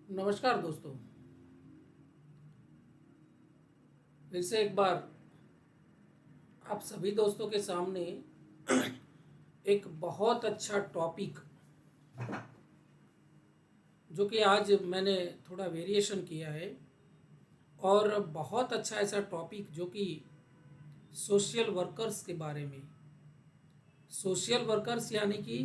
नमस्कार दोस्तों। फिर से एक बार आप सभी दोस्तों के सामने एक बहुत अच्छा टॉपिक, जो कि आज मैंने थोड़ा वेरिएशन किया है, और बहुत अच्छा ऐसा टॉपिक जो कि सोशल वर्कर्स के बारे में। सोशल वर्कर्स यानी कि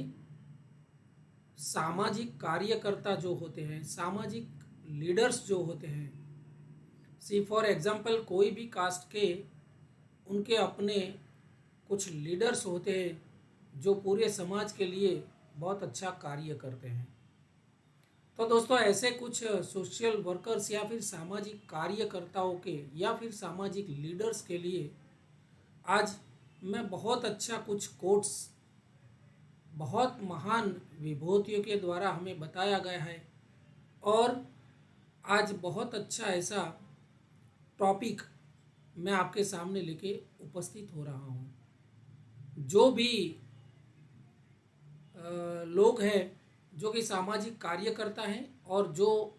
सामाजिक कार्यकर्ता जो होते हैं, सामाजिक लीडर्स जो होते हैं। सी फॉर एग्जांपल, कोई भी कास्ट के उनके अपने कुछ लीडर्स होते हैं जो पूरे समाज के लिए बहुत अच्छा कार्य करते हैं। तो दोस्तों, ऐसे कुछ सोशल वर्कर्स या फिर सामाजिक कार्यकर्ताओं के या फिर सामाजिक लीडर्स के लिए आज मैं बहुत अच्छा कुछ कोट्स, बहुत महान विभूतियों के द्वारा हमें बताया गया है, और आज बहुत अच्छा ऐसा टॉपिक मैं आपके सामने लेके उपस्थित हो रहा हूँ। जो भी लोग हैं जो कि सामाजिक कार्यकर्ता हैं और जो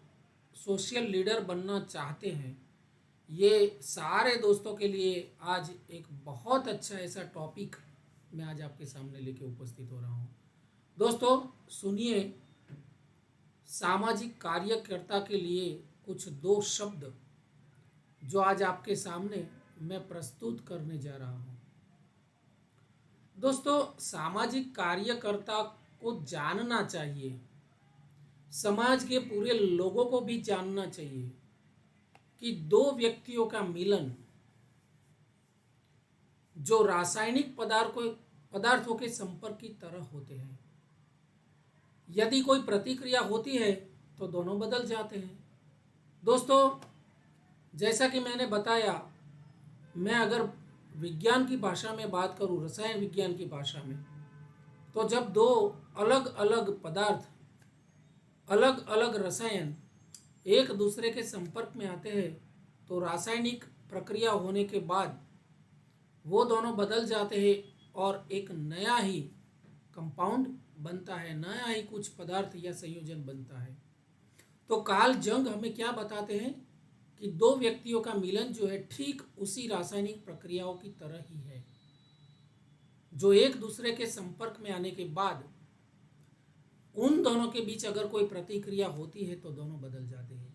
सोशल लीडर बनना चाहते हैं, ये सारे दोस्तों के लिए आज एक बहुत अच्छा ऐसा टॉपिक मैं आज आपके सामने लेके उपस्थित हो रहा हूँ। दोस्तों सुनिए, सामाजिक कार्यकर्ता के लिए कुछ दो शब्द जो आज आपके सामने मैं प्रस्तुत करने जा रहा हूँ। दोस्तों, सामाजिक कार्यकर्ता को जानना चाहिए, समाज के पूरे लोगों को भी जानना चाहिए कि दो व्यक्तियों का मिलन जो रासायनिक पदार्थों के संपर्क की तरह होते हैं। यदि कोई प्रतिक्रिया होती है तो दोनों बदल जाते हैं। दोस्तों, जैसा कि मैंने बताया, मैं अगर विज्ञान की भाषा में बात करूं, रसायन विज्ञान की भाषा में, तो जब दो अलग अलग पदार्थ, अलग अलग रसायन एक दूसरे के संपर्क में आते हैं तो रासायनिक प्रक्रिया होने के बाद वो दोनों बदल जाते हैं और एक नया ही कंपाउंड बनता है, नया ही कुछ पदार्थ या संयोजन बनता है। तो कार्ल जंग हमें क्या बताते हैं कि दो व्यक्तियों का मिलन जो है ठीक उसी रासायनिक प्रक्रियाओं की तरह ही है, जो एक दूसरे के संपर्क में आने के बाद उन दोनों के बीच अगर कोई प्रतिक्रिया होती है तो दोनों बदल जाते हैं।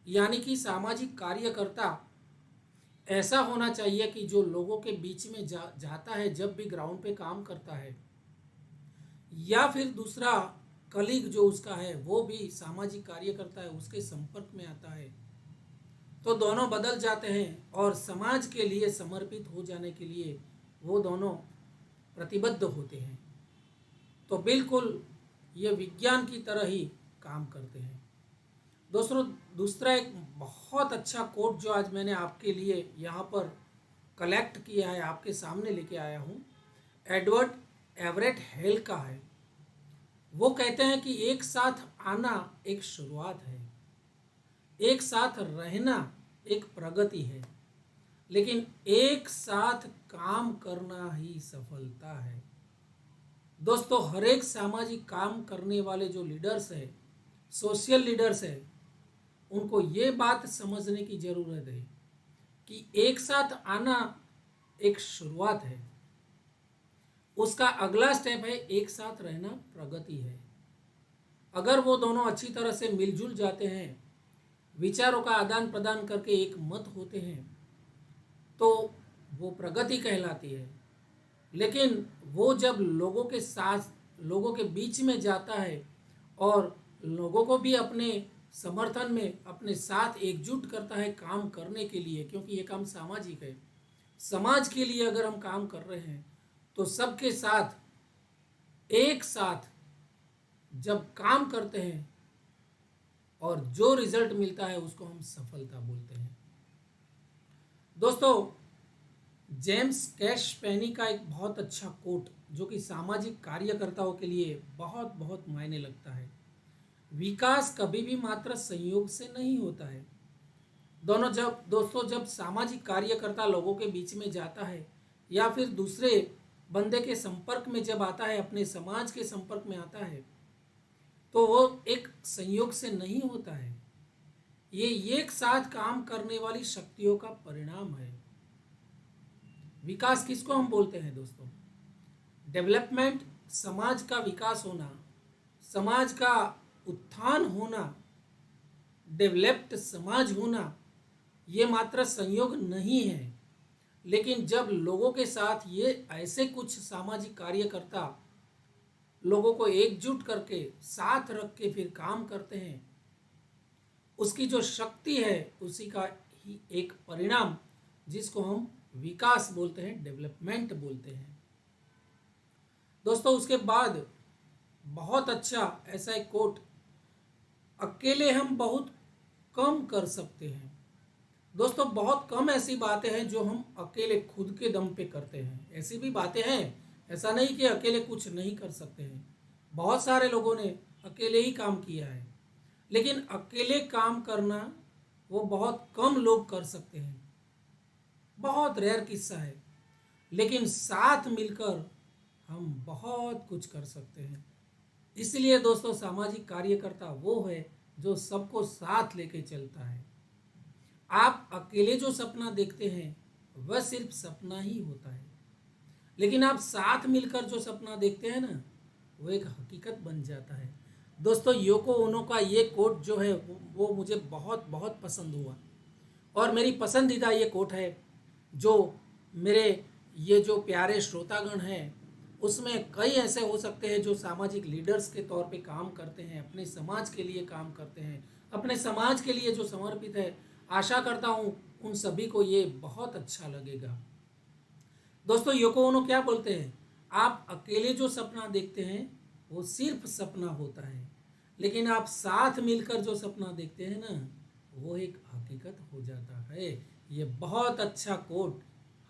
यानी कि सामाजिक कार्यकर्ता ऐसा होना चाहिए कि जो लोगों के बीच में जाता है, जब भी ग्राउंड पे काम करता है, या फिर दूसरा कलीग जो उसका है वो भी सामाजिक कार्यकर्ता है, उसके संपर्क में आता है, तो दोनों बदल जाते हैं और समाज के लिए समर्पित हो जाने के लिए वो दोनों प्रतिबद्ध होते हैं। तो बिल्कुल ये विज्ञान की तरह ही काम करते हैं। दोस्तों, दूसरा एक बहुत अच्छा कोट जो आज मैंने आपके लिए यहाँ पर कलेक्ट किया है, आपके सामने लेके आया हूँ, एडवर्ड एवरेट हेल का है। वो कहते हैं कि एक साथ आना एक शुरुआत है, एक साथ रहना एक प्रगति है, लेकिन एक साथ काम करना ही सफलता है। दोस्तों, हर एक सामाजिक काम करने वाले जो लीडर्स है, सोशल लीडर्स है, उनको ये बात समझने की ज़रूरत है कि एक साथ आना एक शुरुआत है, उसका अगला स्टेप है एक साथ रहना प्रगति है। अगर वो दोनों अच्छी तरह से मिलजुल जाते हैं, विचारों का आदान प्रदान करके एक मत होते हैं, तो वो प्रगति कहलाती है। लेकिन वो जब लोगों के साथ, लोगों के बीच में जाता है और लोगों को भी अपने समर्थन में अपने साथ एकजुट करता है काम करने के लिए, क्योंकि ये काम सामाजिक है, समाज के लिए अगर हम काम कर रहे हैं तो सबके साथ एक साथ जब काम करते हैं और जो रिजल्ट मिलता है उसको हम सफलता बोलते हैं। दोस्तों, जेम्स कैश पेनी का एक बहुत अच्छा कोट जो कि सामाजिक कार्यकर्ताओं के लिए बहुत बहुत मायने लगता है, विकास कभी भी मात्र संयोग से नहीं होता है। दोस्तों, जब सामाजिक कार्यकर्ता लोगों के बीच में जाता है या फिर दूसरे बंदे के संपर्क में जब आता है, अपने समाज के संपर्क में आता है, तो वो एक संयोग से नहीं होता है, ये एक साथ काम करने वाली शक्तियों का परिणाम है। विकास किसको हम बोलते हैं दोस्तों? डेवलपमेंट, समाज का विकास होना, समाज का उत्थान होना, डेवलप्ड समाज होना, ये मात्र संयोग नहीं है, लेकिन जब लोगों के साथ ये ऐसे कुछ सामाजिक कार्यकर्ता लोगों को एकजुट करके साथ रख के फिर काम करते हैं, उसकी जो शक्ति है उसी का ही एक परिणाम, जिसको हम विकास बोलते हैं, डेवलपमेंट बोलते हैं। दोस्तों उसके बाद बहुत अच्छा ऐसा एक कोट, अकेले हम बहुत कम कर सकते हैं। दोस्तों बहुत कम ऐसी बातें हैं जो हम अकेले खुद के दम पे करते हैं। ऐसी भी बातें हैं, ऐसा नहीं कि अकेले कुछ नहीं कर सकते हैं। बहुत सारे लोगों ने अकेले ही काम किया है, लेकिन अकेले काम करना वो बहुत कम लोग कर सकते हैं, बहुत रेयर किस्सा है। लेकिन साथ मिलकर हम बहुत कुछ कर सकते हैं। इसलिए दोस्तों सामाजिक कार्यकर्ता वो है जो सबको साथ लेके चलता है। आप अकेले जो सपना देखते हैं वह सिर्फ सपना ही होता है, लेकिन आप साथ मिलकर जो सपना देखते हैं ना, वो एक हकीकत बन जाता है। दोस्तों योको ओनो का ये कोट जो है वो मुझे बहुत बहुत पसंद हुआ, और मेरी पसंदीदा ये कोट है जो मेरे ये जो प्यारे श्रोतागण हैं उसमें कई ऐसे हो सकते हैं जो सामाजिक लीडर्स के तौर पे काम करते हैं, अपने समाज के लिए काम करते हैं, अपने समाज के लिए जो समर्पित है। आशा करता हूँ उन सभी को ये बहुत अच्छा लगेगा। दोस्तों योको ओनो क्या बोलते हैं? आप अकेले जो सपना देखते हैं वो सिर्फ सपना होता है, लेकिन आप साथ मिलकर जो सपना देखते हैं ना, वो एक हकीकत हो जाता है। ये बहुत अच्छा कोट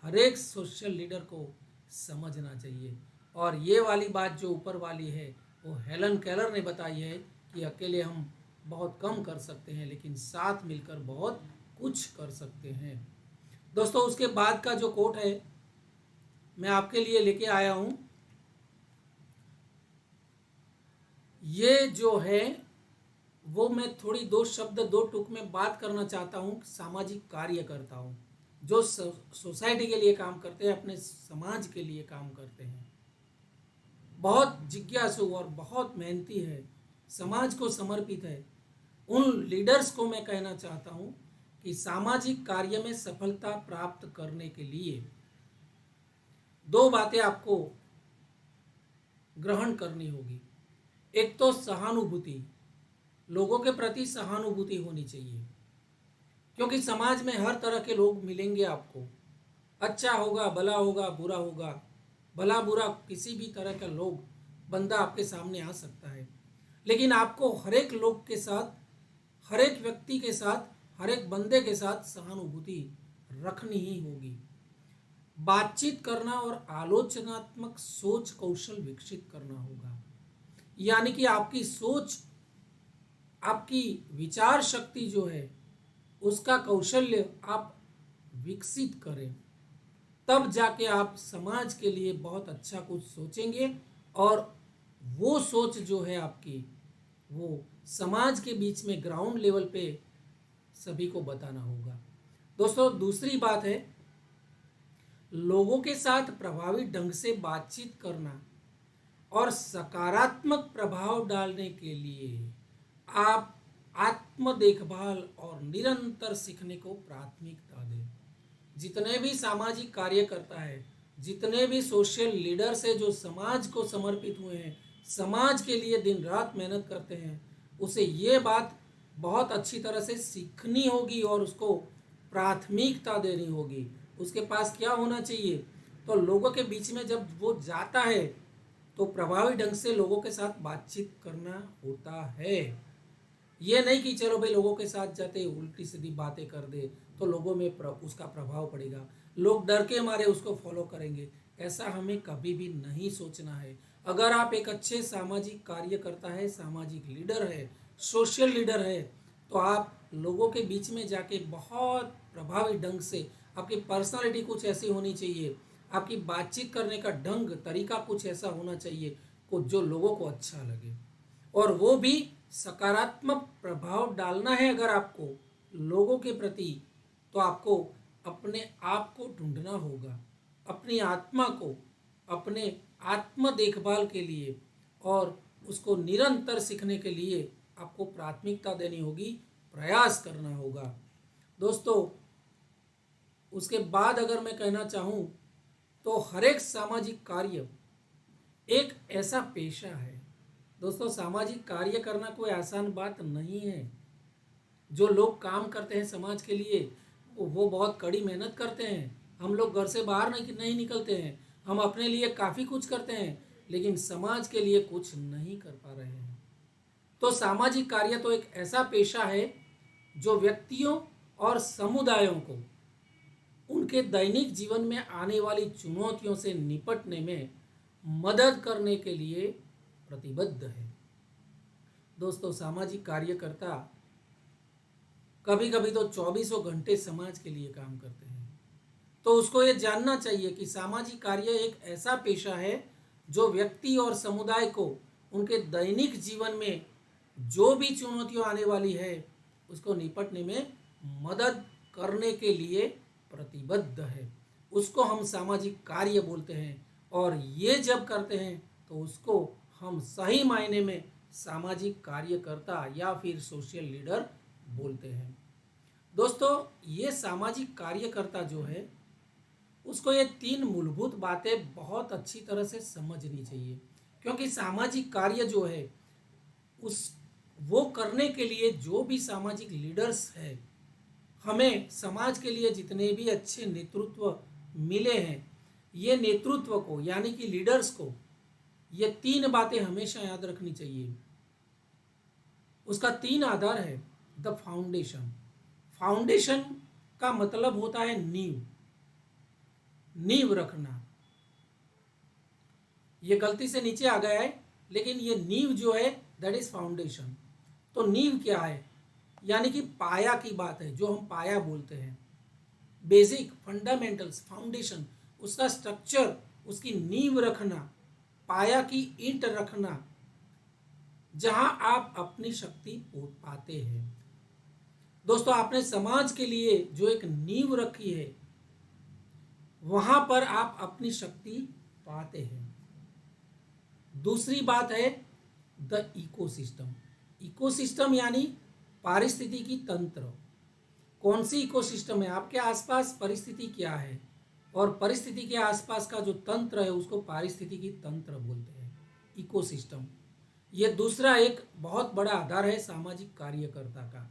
हर एक सोशल लीडर को समझना चाहिए। और ये वाली बात जो ऊपर वाली है वो हेलन केलर ने बताई है कि अकेले हम बहुत कम कर सकते हैं, लेकिन साथ मिलकर बहुत कुछ कर सकते हैं। दोस्तों उसके बाद का जो कोट है मैं आपके लिए लेके आया हूँ, ये जो है वो मैं थोड़ी दो शब्द दो टुक में बात करना चाहता हूँ। सामाजिक कार्यकर्ताओं जो सोसाइटी के लिए काम करते हैं, अपने समाज के लिए काम करते हैं, बहुत जिज्ञासु और बहुत मेहनती है, समाज को समर्पित है, उन लीडर्स को मैं कहना चाहता हूँ कि सामाजिक कार्य में सफलता प्राप्त करने के लिए दो बातें आपको ग्रहण करनी होगी। एक तो सहानुभूति, लोगों के प्रति सहानुभूति होनी चाहिए, क्योंकि समाज में हर तरह के लोग मिलेंगे आपको। अच्छा होगा, भला होगा, बुरा होगा, भला बुरा किसी भी तरह का लोग बंदा आपके सामने आ सकता है, लेकिन आपको हर एक लोग के साथ, हर एक व्यक्ति के साथ, हर एक बंदे के साथ सहानुभूति रखनी ही होगी। बातचीत करना और आलोचनात्मक सोच कौशल विकसित करना होगा, यानी कि आपकी सोच, आपकी विचार शक्ति जो है उसका कौशल्य आप विकसित करें, तब जाके आप समाज के लिए बहुत अच्छा कुछ सोचेंगे। और वो सोच जो है आपकी, वो समाज के बीच में ग्राउंड लेवल पे सभी को बताना होगा। दोस्तों दूसरी बात है, लोगों के साथ प्रभावी ढंग से बातचीत करना और सकारात्मक प्रभाव डालने के लिए आप आत्म देखभाल और निरंतर सीखने को प्राथमिकता दें। जितने भी सामाजिक कार्यकर्ता है, जितने भी सोशल लीडर्स है जो समाज को समर्पित हुए हैं, समाज के लिए दिन रात मेहनत करते हैं, उसे ये बात बहुत अच्छी तरह से सीखनी होगी और उसको प्राथमिकता देनी होगी। उसके पास क्या होना चाहिए? तो लोगों के बीच में जब वो जाता है तो प्रभावी ढंग से लोगों के साथ बातचीत करना होता है। ये नहीं कि चलो भाई लोगों के साथ जाते उल्टी सीधी बातें कर दे तो लोगों में उसका प्रभाव पड़ेगा, लोग डर के मारे उसको फॉलो करेंगे। ऐसा हमें कभी भी नहीं सोचना है। अगर आप एक अच्छे सामाजिक कार्यकर्ता है, सामाजिक लीडर है, सोशल लीडर है, तो आप लोगों के बीच में जाके बहुत प्रभावी ढंग से, आपकी पर्सनालिटी कुछ ऐसी होनी चाहिए, आपकी बातचीत करने का ढंग तरीका कुछ ऐसा होना चाहिए को जो लोगों को अच्छा लगे, और वो भी सकारात्मक प्रभाव डालना है। अगर आपको लोगों के प्रति, तो आपको अपने आप को ढूंढना होगा, अपनी आत्मा को, अपने आत्म देखभाल के लिए और उसको निरंतर सीखने के लिए आपको प्राथमिकता देनी होगी, प्रयास करना होगा। दोस्तों, उसके बाद अगर मैं कहना चाहूँ तो हर एक सामाजिक कार्य एक ऐसा पेशा है। दोस्तों, सामाजिक कार्य करना कोई आसान बात नहीं है। जो लोग काम करते हैं समाज के लिए, वो बहुत कड़ी मेहनत करते हैं। हम लोग घर से बाहर नहीं निकलते हैं, हम अपने लिए काफ़ी कुछ करते हैं, लेकिन समाज के लिए कुछ नहीं कर पा रहे हैं। तो सामाजिक कार्य तो एक ऐसा पेशा है जो व्यक्तियों और समुदायों को उनके दैनिक जीवन में आने वाली चुनौतियों से निपटने में मदद करने के लिए प्रतिबद्ध है। दोस्तों, सामाजिक कार्यकर्ता कभी कभी तो 24 घंटे समाज के लिए काम करते हैं। तो उसको ये जानना चाहिए कि सामाजिक कार्य एक ऐसा पेशा है जो व्यक्ति और समुदाय को उनके दैनिक जीवन में जो भी चुनौतियां आने वाली है उसको निपटने में मदद करने के लिए प्रतिबद्ध है। उसको हम सामाजिक कार्य बोलते हैं, और ये जब करते हैं तो उसको हम सही मायने में सामाजिक कार्यकर्ता या फिर सोशल लीडर बोलते हैं। दोस्तों, ये सामाजिक कार्यकर्ता जो है उसको ये 3 मूलभूत बातें बहुत अच्छी तरह से समझनी चाहिए, क्योंकि सामाजिक कार्य जो है वो करने के लिए जो भी सामाजिक लीडर्स है, हमें समाज के लिए जितने भी अच्छे नेतृत्व मिले हैं, ये नेतृत्व को यानी कि लीडर्स को ये 3 बातें हमेशा याद रखनी चाहिए। उसका 3 आधार है। The foundation. फाउंडेशन का मतलब होता है नींव, नींव रखना। ये गलती से नीचे आ गया है, लेकिन ये नींव जो है दैट इज फाउंडेशन। तो नींव क्या है? यानी कि पाया की बात है, जो हम पाया बोलते हैं। बेसिक, फंडामेंटल्स, फाउंडेशन, उसका स्ट्रक्चर, उसकी नींव रखना, पाया की ईंट रखना, जहां आप अपनी शक्ति पाते हैं। दोस्तों, आपने समाज के लिए जो एक नींव रखी है, वहां पर आप अपनी शक्ति पाते हैं। दूसरी बात है द इकोसिस्टम। इकोसिस्टम यानी पारिस्थितिकी तंत्र। कौन सी इकोसिस्टम है? आपके आसपास परिस्थिति क्या है, और परिस्थिति के आसपास का जो तंत्र है उसको पारिस्थितिकी तंत्र बोलते हैं, इकोसिस्टम। ये दूसरा एक बहुत बड़ा आधार है सामाजिक कार्यकर्ता का।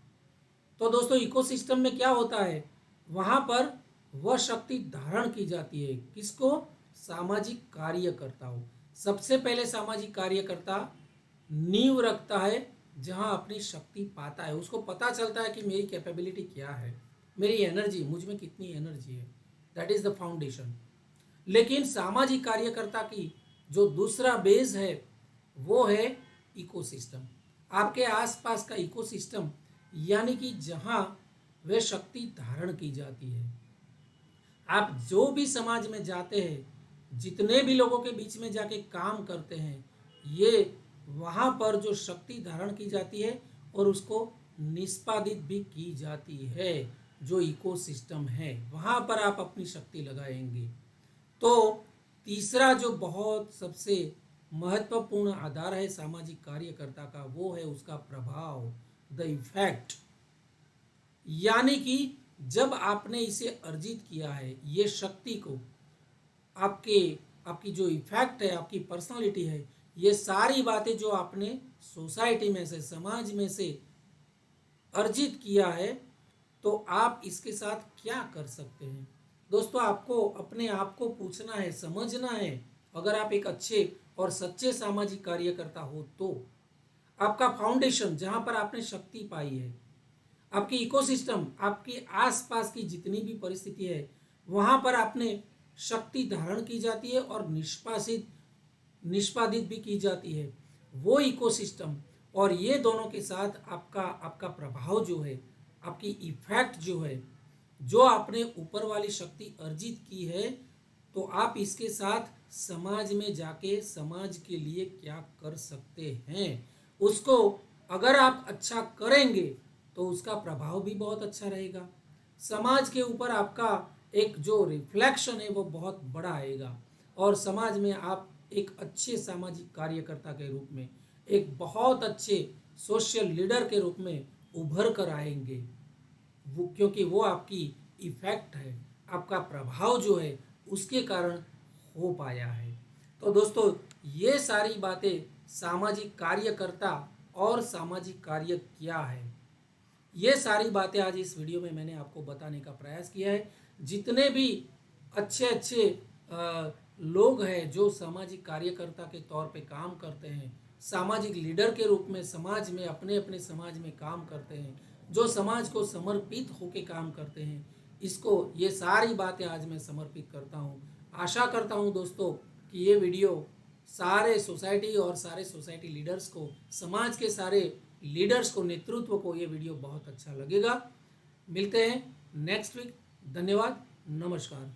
तो दोस्तों, इकोसिस्टम में क्या होता है? वहां पर वह शक्ति धारण की जाती है। किसको? सामाजिक कार्यकर्ताओं। सबसे पहले सामाजिक कार्यकर्ता नींव रखता है जहां अपनी शक्ति पाता है। उसको पता चलता है कि मेरी कैपेबिलिटी क्या है, मेरी एनर्जी, मुझ में कितनी एनर्जी है। That is the foundation. लेकिन सामाजिक कार्यकर्ता की जो दूसरा बेस है वो है इकोसिस्टम। आपके आसपास का इकोसिस्टम, यानी कि जहां वह शक्ति धारण की जाती है। आप जो भी समाज में जाते हैं, जितने भी लोगों के बीच में जाके काम करते हैं, ये वहाँ पर जो शक्ति धारण की जाती है और उसको निष्पादित भी की जाती है, जो इकोसिस्टम है, वहाँ पर आप अपनी शक्ति लगाएंगे। तो तीसरा जो बहुत सबसे महत्वपूर्ण आधार है सामाजिक कार्यकर्ता का, वो है उसका प्रभाव, द इफेक्ट। यानी कि जब आपने इसे अर्जित किया है, ये शक्ति को, आपकी जो इफेक्ट है, आपकी पर्सनालिटी है, ये सारी बातें जो आपने सोसाइटी में से, समाज में से अर्जित किया है, तो आप इसके साथ क्या कर सकते हैं? दोस्तों, आपको अपने आप को पूछना है, समझना है। अगर आप एक अच्छे और सच्चे सामाजिक कार्यकर्ता हो तो आपका फाउंडेशन, जहां पर आपने शक्ति पाई है, आपकी इकोसिस्टम, आपके आसपास की जितनी भी परिस्थिति है, वहां पर आपने शक्ति धारण की जाती है और निष्पादित भी की जाती है, वो इकोसिस्टम। और ये दोनों के साथ आपका प्रभाव जो है, आपकी इफेक्ट जो है, जो आपने ऊपर वाली शक्ति अर्जित की है, तो आप इसके साथ समाज में जाके समाज के लिए क्या कर सकते हैं, उसको अगर आप अच्छा करेंगे तो उसका प्रभाव भी बहुत अच्छा रहेगा। समाज के ऊपर आपका एक जो रिफ्लेक्शन है वो बहुत बड़ा आएगा और समाज में आप एक अच्छे सामाजिक कार्यकर्ता के रूप में, एक बहुत अच्छे सोशल लीडर के रूप में उभर कर आएंगे। वो क्योंकि वो आपकी इफेक्ट है, आपका प्रभाव जो है उसके कारण हो पाया है। तो दोस्तों, ये सारी बातें सामाजिक कार्यकर्ता और सामाजिक कार्य क्या है, ये सारी बातें आज इस वीडियो में मैंने आपको बताने का प्रयास किया है। जितने भी अच्छे अच्छे लोग हैं जो सामाजिक कार्यकर्ता के तौर पे काम करते हैं, सामाजिक लीडर के रूप में समाज में अपने अपने समाज में काम करते हैं, जो समाज को समर्पित होकर काम करते हैं, इसको ये सारी बातें आज मैं समर्पित करता हूँ। आशा करता हूँ दोस्तों कि ये वीडियो सारे सोसाइटी और सारे सोसाइटी लीडर्स को, समाज के सारे लीडर्स को, नेतृत्व को ये वीडियो बहुत अच्छा लगेगा। मिलते हैं नेक्स्ट वीक। धन्यवाद, नमस्कार।